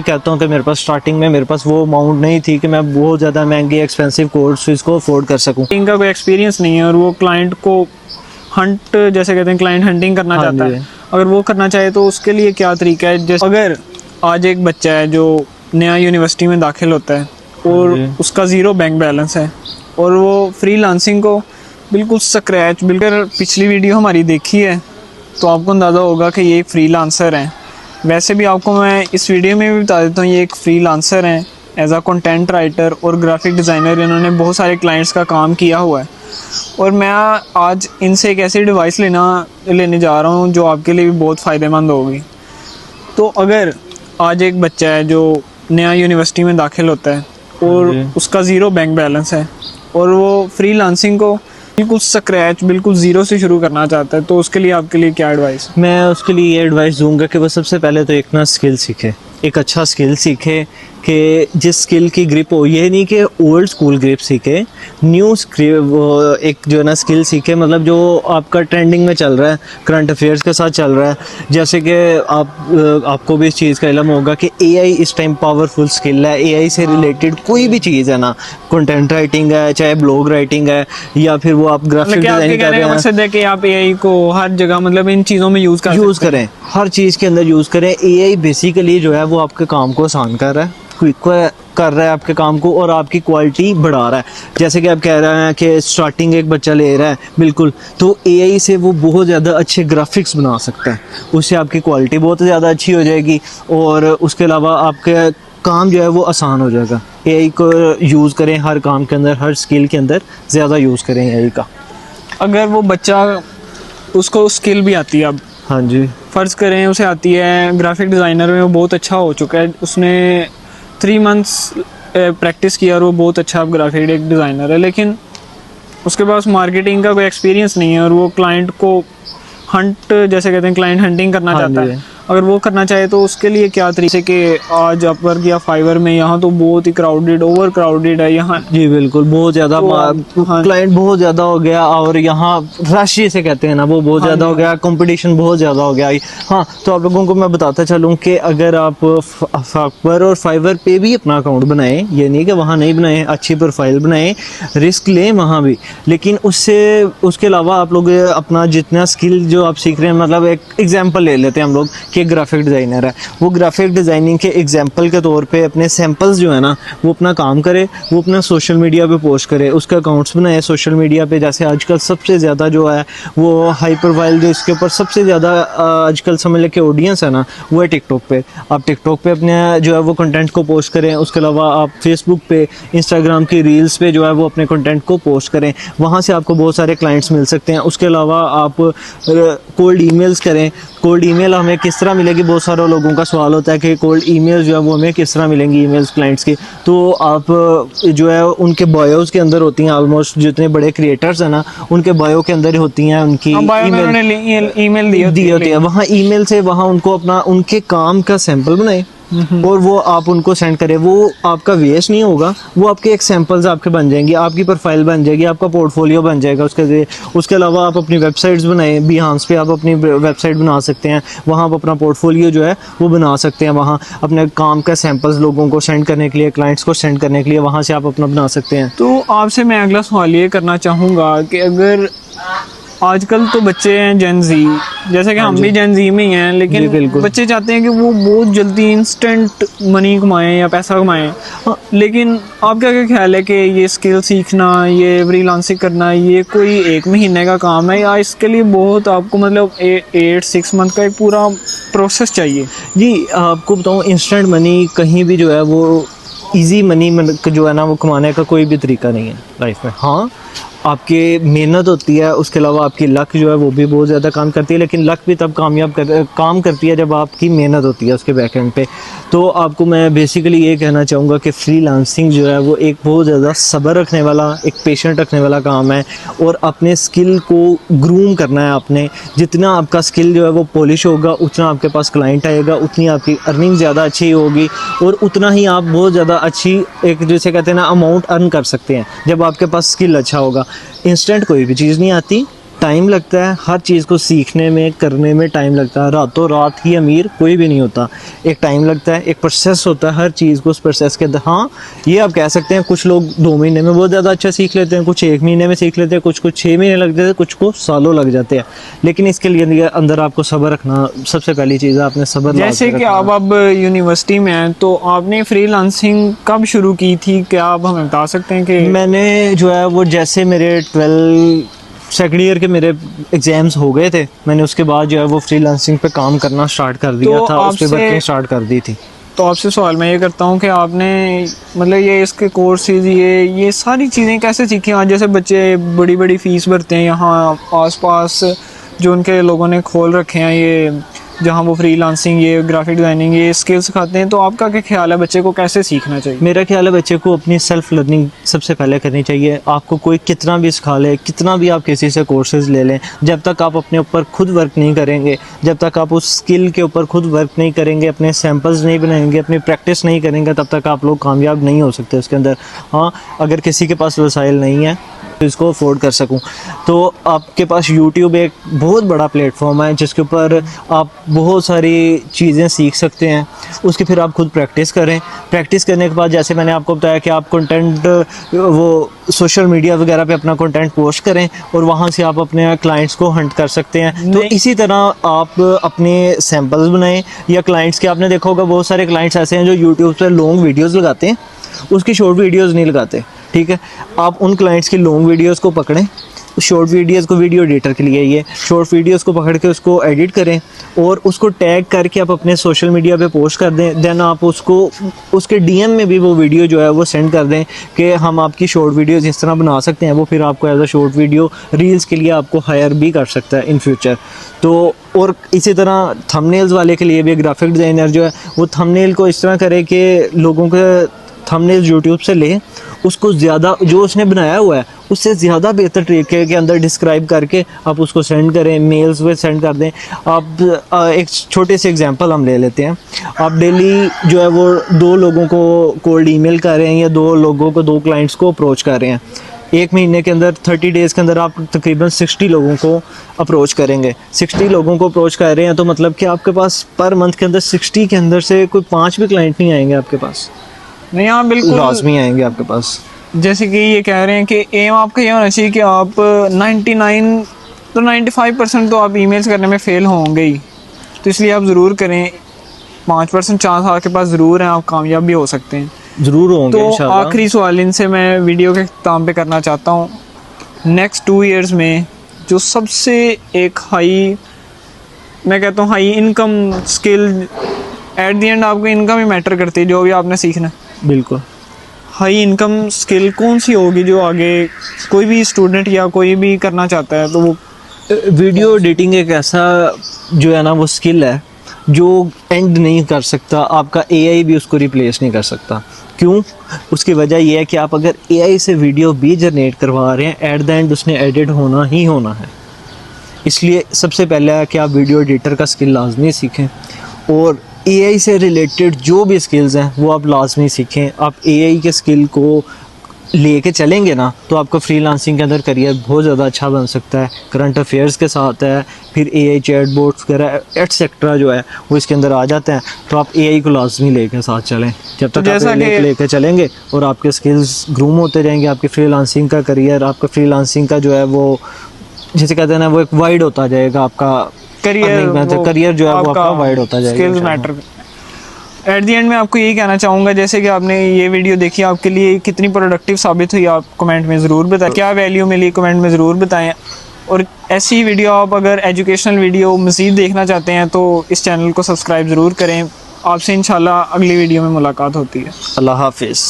कहता हूँ कि मेरे पास स्टार्टिंग में मेरे पास वो अमाउंट नहीं थी कि मैं बहुत ज़्यादा महंगे एक्सपेंसिव कोर्सेज को अफोर्ड कर सकूँ। इनका कोई एक्सपीरियंस नहीं है और वो क्लाइंट को हंट, जैसे कहते हैं, क्लाइंट हंटिंग करना हाँ चाहता जी। है। अगर वो करना चाहे तो उसके लिए क्या तरीका है? जैसे अगर आज एक बच्चा है जो नया यूनिवर्सिटी में दाखिल होता है और जी। उसका ज़ीरो बैंक बैलेंस है और वो फ्रीलांसिंग को बिल्कुल स्क्रैच, बिल्कुल पिछली वीडियो हमारी देखी है तो आपको अंदाज़ा होगा कि ये एक फ्रीलांसर हैं। वैसे भी आपको मैं इस वीडियो में भी बता देता हूँ, ये एक फ्रीलांसर हैं एज अ कंटेंट राइटर और ग्राफिक डिज़ाइनर। इन्होंने बहुत सारे क्लाइंट्स का काम किया हुआ है और मैं आज इनसे एक ऐसी डिवाइस लेने जा रहा हूँ जो आपके लिए भी बहुत फ़ायदेमंद होगी। तो अगर आज एक बच्चा है जो नया यूनिवर्सिटी में दाखिल होता है और जी। उसका ज़ीरो बैंक बैलेंस है और वो फ्रीलांसिंग को बिल्कुल स्क्रैच, बिल्कुल ज़ीरो से शुरू करना चाहता है, तो उसके लिए आपके लिए क्या एडवाइस? मैं उसके लिए ये एडवाइस दूंगा कि वो सबसे पहले तो एक ना स्किल सीखे, एक अच्छा स्किल सीखे कि जिस स्किल की ग्रिप हो, ये नहीं कि ओल्ड स्कूल ग्रिप सीखे, न्यू एक जो है ना स्किल सीखे, मतलब जो आपका ट्रेंडिंग में चल रहा है, करंट अफेयर्स के साथ चल रहा है। जैसे कि आपको भी इस चीज़ का इल्म होगा कि एआई इस टाइम पावरफुल स्किल है। एआई से रिलेटेड कोई भी चीज़ है ना, कंटेंट राइटिंग है, चाहे ब्लॉग राइटिंग है, या फिर वो आप ग्राफिक मतलब आपके डिज़ाइनिंग कर कहने रहे का हैं, मकसद है कि आप एआई को हर जगह, मतलब इन चीज़ों में यूज़ करें, हर चीज़ के अंदर यूज़ करें। एआई बेसिकली जो है वो आपके काम को आसान कर रहा है, क्विक कर रहा है आपके काम को और आपकी क्वालिटी बढ़ा रहा है। जैसे कि आप कह रहे हैं कि स्टार्टिंग एक बच्चा ले रहा है, बिल्कुल, तो एआई से वो बहुत ज़्यादा अच्छे ग्राफिक्स बना सकता है, उससे आपकी क्वालिटी बहुत ज़्यादा अच्छी हो जाएगी और उसके अलावा आपके काम जो है वो आसान हो जाएगा। एआई को यूज़ करें हर काम के अंदर, हर स्किल के अंदर ज़्यादा यूज़ करें एआई का। अगर वो बच्चा, उसको स्किल भी आती है, अब हाँ जी। फ़र्ज़ करें उसे आती है, ग्राफिक डिज़ाइनर में वो बहुत अच्छा हो चुका है, उसने 3 मंथ्स प्रैक्टिस किया और वो बहुत अच्छा ग्राफिक डिज़ाइनर है, लेकिन उसके पास मार्केटिंग का कोई एक्सपीरियंस नहीं है और वो क्लाइंट को हंट, जैसे कहते हैं, क्लाइंट हंटिंग करना हाँ चाहता जी। है। अगर वो करना चाहे तो उसके लिए क्या तरीके के? आज अपवर्क या फाइवर में यहाँ तो बहुत ही क्राउडेड, ओवर क्राउडेड है यहाँ। जी बिल्कुल, बहुत ज़्यादा तो हाँ, क्लाइंट बहुत ज़्यादा हो गया और यहाँ रश जिसे कहते हैं ना वो बहुत हाँ ज़्यादा जी, हो गया, कंपटीशन बहुत ज़्यादा हो गया। हाँ, तो आप लोगों को मैं बताता चलूँ कि अगर आप फाइवर और फाइवर पे भी अपना अकाउंट बनाएं, ये नहीं कि वहाँ नहीं बनाएं, अच्छी प्रोफाइल बनाएं, रिस्क लें वहाँ भी, लेकिन उसके अलावा आप लोग अपना जितना स्किल जो आप सीख रहे हैं, मतलब एक एग्जांपल ले लेते हैं हम लोग कि ग्राफिक डिज़ाइनर है, वो ग्राफिक डिज़ाइनिंग के एग्जांपल के तौर पे अपने सैंपल्स जो है ना वो अपना काम करे, वो अपना सोशल मीडिया पे पोस्ट करे, उसके अकाउंट्स बनाए सोशल मीडिया पे। जैसे आजकल सबसे ज़्यादा जो है वो हाई प्रोफाइल, जो इसके ऊपर सबसे ज़्यादा आजकल समझ लें कि ऑडियंस है ना, वो है टिकटॉक पे। आप टिकटॉक पे अपने जो है वो कंटेंट को पोस्ट करें, उसके अलावा आप फेसबुक पे, इंस्टाग्राम की रील्स पे जो है वो अपने कंटेंट को पोस्ट करें, वहाँ से आपको बहुत सारे क्लाइंट्स मिल सकते हैं। उसके अलावा आप कोल्ड ईमेल्स करें। कोल्ड ईमेल हमें किस तरह मिलेगी, बहुत सारे लोगों का सवाल होता है कि कोल्ड ईमेल जो है वो हमें किस तरह मिलेंगी, ईमेल्स क्लाइंट्स की। तो आप जो है उनके बायोस के अंदर होती हैं, ऑलमोस्ट जितने बड़े क्रिएटर्स हैं ना उनके बायो के अंदर होती हैं उनकी ईमेल दी होती है। वहाँ ईमेल से वहाँ उनको अपना उनके काम का सैंपल बनाए और वो आप उनको सेंड करें। वो आपका वेस्ट नहीं होगा, वो आपके एक सैंपल्स आपके बन जाएंगे, आपकी प्रोफाइल बन जाएगी, आपका पोर्टफोलियो बन जाएगा उसके अलावा आप अपनी वेबसाइट्स बनाएं, बिहांस पे आप अपनी वेबसाइट बना सकते हैं, वहाँ आप अपना पोर्टफोलियो जो है वो बना सकते हैं, वहाँ अपने काम का सैंपल्स लोगों को सेंड करने के लिए, क्लाइंट्स को सेंड करने के लिए वहाँ से आप अपना बना सकते हैं। तो आपसे मैं अगला सवाल ये करना चाहूँगा कि अगर आजकल तो बच्चे हैं जेन जी, जैसे कि हम भी जेन जी में ही हैं, लेकिन बच्चे चाहते हैं कि वो बहुत जल्दी इंस्टेंट मनी कमाएं या पैसा कमाएं। लेकिन आपका क्या ख्याल है कि ये स्किल सीखना, ये फ्रीलांसिंग करना, ये कोई 1 महीने का काम है या इसके लिए बहुत आपको मतलब 8-6 मंथ का एक पूरा प्रोसेस चाहिए? जी आपको बताऊँ, इंस्टेंट मनी कहीं भी जो है वो इजी मनी जो है ना वो कमाने का कोई भी तरीका नहीं है लाइफ में। हाँ, आपकी मेहनत होती है, उसके अलावा आपकी लक जो है वो भी बहुत ज़्यादा काम करती है, लेकिन लक भी तब काम करती है जब आपकी मेहनत होती है उसके बैक एंड पे। तो आपको मैं बेसिकली ये कहना चाहूँगा कि फ्रीलांसिंग जो है वो एक बहुत ज़्यादा सब्र रखने वाला, एक पेशेंट रखने वाला काम है और अपने स्किल को ग्रूम करना है आपने। जितना आपका स्किल जो है वो पॉलिश होगा, उतना आपके पास क्लाइंट आएगा, उतनी आपकी अर्निंग ज़्यादा अच्छी होगी और उतना ही आप बहुत ज़्यादा अच्छी एक जैसे कहते हैं ना अमाउंट अर्न कर सकते हैं जब आपके पास स्किल अच्छा होगा। इंस्टेंट कोई भी चीज़ नहीं आती, टाइम लगता है, हर चीज़ को सीखने में करने में टाइम लगता है। रातों रात ही अमीर कोई भी नहीं होता, एक टाइम लगता है, एक प्रोसेस होता है हर चीज़ को। उस प्रोसेस के अंदर हाँ ये आप कह सकते हैं कुछ लोग 2 महीने में बहुत ज़्यादा अच्छा सीख लेते हैं, कुछ 1 महीने में सीख लेते हैं, कुछ 6 महीने लग जाते हैं, कुछ को सालों लग जाते हैं। लेकिन इसके लिए अंदर आपको सब्र रखना सबसे पहली चीज़ है, आपने सब्र जैसे कि आप अब यूनिवर्सिटी में हैं, तो आपने फ्रीलांसिंग कब शुरू की थी, क्या आप हमें बता सकते हैं कि? मैंने जो है वो जैसे मेरे 12 सेकेंड ईयर के मेरे एग्जाम्स हो गए थे, मैंने उसके बाद जो है वो फ्रीलांसिंग पे काम करना स्टार्ट कर दिया था, उस पर वर्किंग स्टार्ट कर दी थी। तो आपसे सवाल मैं ये करता हूँ कि आपने मतलब ये इसके कोर्सेज ये सारी चीज़ें कैसे सीखी? आज जैसे बच्चे बड़ी बड़ी फ़ीस भरते हैं यहाँ आसपास जो उनके लोगों ने खोल रखे हैं, ये जहाँ वो फ्रीलांसिंग, ये ग्राफिक डिज़ाइनिंग, ये स्किल सिखाते हैं, तो आपका क्या ख्याल है बच्चे को कैसे सीखना चाहिए? मेरा ख्याल है बच्चे को अपनी सेल्फ लर्निंग सबसे पहले करनी चाहिए। आपको कोई कितना भी सिखा ले, कितना भी आप किसी से कोर्सेज ले लें, जब तक आप अपने ऊपर खुद वर्क नहीं करेंगे, जब तक आप उस स्किल के ऊपर खुद वर्क नहीं करेंगे, अपने सैम्पल्स नहीं बनाएंगे, अपनी प्रैक्टिस नहीं करेंगे, तब तक आप लोग कामयाब नहीं हो सकते उसके अंदर। हाँ, अगर किसी के पास वसाइल नहीं है तो इसको अफोर्ड कर सकूं, तो आपके पास यूट्यूब एक बहुत बड़ा प्लेटफॉर्म है जिसके ऊपर आप बहुत सारी चीज़ें सीख सकते हैं। उसकी फिर आप खुद प्रैक्टिस करें। प्रैक्टिस करने के बाद जैसे मैंने आपको बताया कि आप कंटेंट वो सोशल मीडिया वगैरह पे अपना कंटेंट पोस्ट करें और वहाँ से आप अपने क्लाइंट्स को हंट कर सकते हैं। तो इसी तरह आप अपने सैम्पल्स बनाएं, या क्लाइंट्स के आपने देखा होगा बहुत सारे क्लाइंट्स ऐसे हैं जो यूट्यूब पर लॉन्ग वीडियोज़ लगाते हैं, उसकी शॉर्ट वीडियोज़ नहीं लगाते। ठीक है, आप उन क्लाइंट्स की लॉन्ग वीडियोस को पकड़ें, शॉर्ट वीडियोस को, वीडियो एडिटर के लिए ये शॉर्ट वीडियोस को पकड़ के उसको एडिट करें और उसको टैग करके आप अपने सोशल मीडिया पे पोस्ट कर दें। देन आप उसको उसके डीएम में भी वो वीडियो जो है वो सेंड कर दें कि हम आपकी शॉर्ट वीडियोस इस तरह बना सकते हैं। वो फिर आपको as a short video reels के लिए आपको हायर भी कर सकता है इन फ्यूचर। तो और इसी तरह थंबनेल्स वाले के लिए भी ग्राफिक डिज़ाइनर जो है वो थंबनेल को इस तरह करे कि लोगों के थंबनेल यूट्यूब से ले, उसको ज़्यादा जो उसने बनाया हुआ है उससे ज़्यादा बेहतर तरीके के अंदर डिस्क्राइब करके आप उसको सेंड करें, मेल्स पे सेंड कर दें। आप एक छोटे से एग्जांपल हम ले लेते हैं। आप डेली जो है वो 2 लोगों को कोल्ड ईमेल कर रहे हैं, या 2 लोगों को, 2 क्लाइंट्स को अप्रोच कर रहे हैं। 1 महीने के अंदर 30 डेज़ के अंदर आप तकरीबन 60 लोगों को अप्रोच करेंगे। 60 लोगों को अप्रोच कर रहे हैं तो मतलब कि आपके पास पर मंथ के अंदर 60 के अंदर से कोई 5 भी क्लाइंट नहीं आएंगे आपके पास। नहीं, हाँ बिल्कुल लाजमी आएंगे आपके पास। जैसे कि ये कह रहे हैं कि एम आपका ये होना चाहिए कि आप 99 तो 95% तो आप ईमेल्स करने में फ़ेल होंगे ही, तो इसलिए आप ज़रूर करें। 5% चांस आपके पास ज़रूर हैं, आप कामयाब भी हो सकते हैं, ज़रूर होंगे तो इंशाल्लाह। आखिरी सवाल इनसे मैं वीडियो के अख्ताम पे करना चाहता हूँ। नेक्स्ट 2 ईयर्स में जो सबसे एक हाई, मैं कहता हूँ high income skill, at the end आपको इनकम ही मैटर करती है जो भी आपने सीखना है, बिल्कुल हाई इनकम स्किल कौन सी होगी जो आगे कोई भी स्टूडेंट या कोई भी करना चाहता है? तो वो वीडियो एडिटिंग एक ऐसा जो है ना वो स्किल है जो एंड नहीं कर सकता, आपका एआई भी उसको रिप्लेस नहीं कर सकता। क्यों? उसकी वजह यह है कि आप अगर एआई से वीडियो भी जनरेट करवा रहे हैं, एट द एंड उसने एडिट होना ही होना है। इसलिए सबसे पहले है कि आप वीडियो एडिटर का स्किल लाजमी सीखें, और एआई से रिलेटेड जो भी स्किल्स हैं वो आप लाजमी सीखें। आप एआई के स्किल को लेके चलेंगे ना तो आपका फ्रीलांसिंग के अंदर करियर बहुत ज़्यादा अच्छा बन सकता है। करंट अफेयर्स के साथ है, फिर एआई चैटबॉट्स वगैरह एटसेट्रा जो है वो इसके अंदर आ जाते हैं। तो आप एआई को लाजमी लेके साथ चलें। जब तक आप लेके चलेंगे और आपके स्किल्स ग्रूम होते जाएंगे, आपकी फ्रीलांसिंग का करियर, आपका फ्रीलांसिंग का जो है वो जिसे कहते हैं ना वो एक वाइड होता जाएगा। आपका करियर जो है वो आपका वाइड होता जाएगा। Skills matter. At the end में आपको यही कहना चाहूँगा, जैसे कि आपने ये वीडियो देखी, आपके लिए कितनी प्रोडक्टिव साबित हुई, आप कमेंट में ज़रूर बताएं। क्या वैल्यू मिली कमेंट में ज़रूर बताएं। और ऐसी वीडियो आप अगर एजुकेशनल वीडियो मज़ीद देखना चाहते हैं तो इस चैनल को सब्सक्राइब ज़रूर करें। आपसे इंशाल्लाह अगली वीडियो में मुलाकात होती है। अल्लाह हाफिज़।